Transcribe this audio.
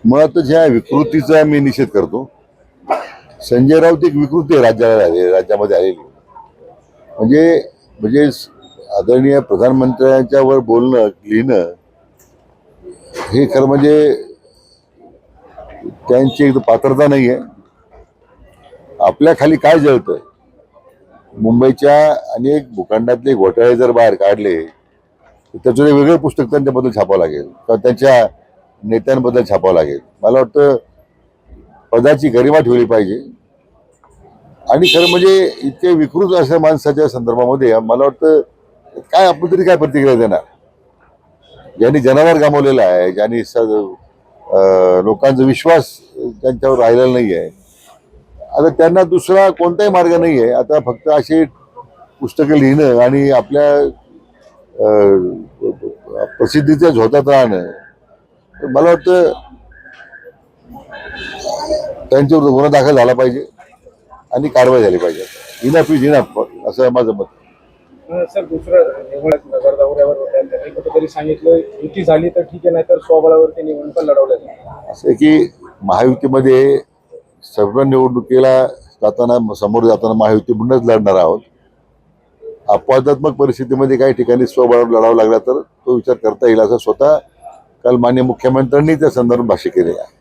मुळात ज्या विकृतीचा मी निषेध करतो. संजय राऊत एक विकृती आहे राज्यामध्ये आलेली. म्हणजे म्हणजे आदरणीय प्रधानमंत्र्यांच्या वर बोलणं लिहिणं हे खरं म्हणजे त्यांची एक पात्रता नाही आहे. आपल्या खाली काय जळतंय, मुंबईच्या अनेक भूखंडातले घोटाळे जर बाहेर काढले तर त्याचं वेगळं पुस्तक त्यांच्याबद्दल छापावं लागेल किंवा त्यांच्या नेत्यांबद्दल छापावं लागेल. मला वाटतं पदाची गरिमा ठेवली पाहिजे. आणि खरं म्हणजे इतके विकृत अशा माणसाच्या संदर्भामध्ये मला वाटतं काय आपण तरी काय प्रतिक्रिया देणार. ज्यांनी जनावर गमावलेला आहे, ज्यांनी लोकांचा विश्वास त्यांच्यावर राहिलेला नाही आहे, आता त्यांना दुसरा कोणताही मार्ग नाही आहे. आता फक्त अशी पुस्तकं लिहिणं आणि आपल्या प्रसिद्धीच्या झोतात राहणं. तर मला वाटतं त्यांच्यावर गुन्हा दाखल झाला पाहिजे आणि कारवाई झाली पाहिजे. इनफ इज इनफ असं माझं मत. सर, दुसरं नगर दौऱ्यावर होत्या, त्यांनी कुठेतरी सांगितलं युती झाली तर ठीक आहे, नाही तर स्वबळावरती निवडणुका लढवल्या जातात. असं आहे की महायुतीमध्ये सर्व निवडणुकीला जाताना समोर जाताना महायुती म्हणूनच लढणार आहोत. अपवादात्मक परिस्थितीमध्ये काही ठिकाणी स्वबळावर लढावं लागला तर तो विचार करता येईल असं स्वतः काल माननीय मुख्यमंत्र्यांनी त्या संदर्भात भाष्य केले आहे.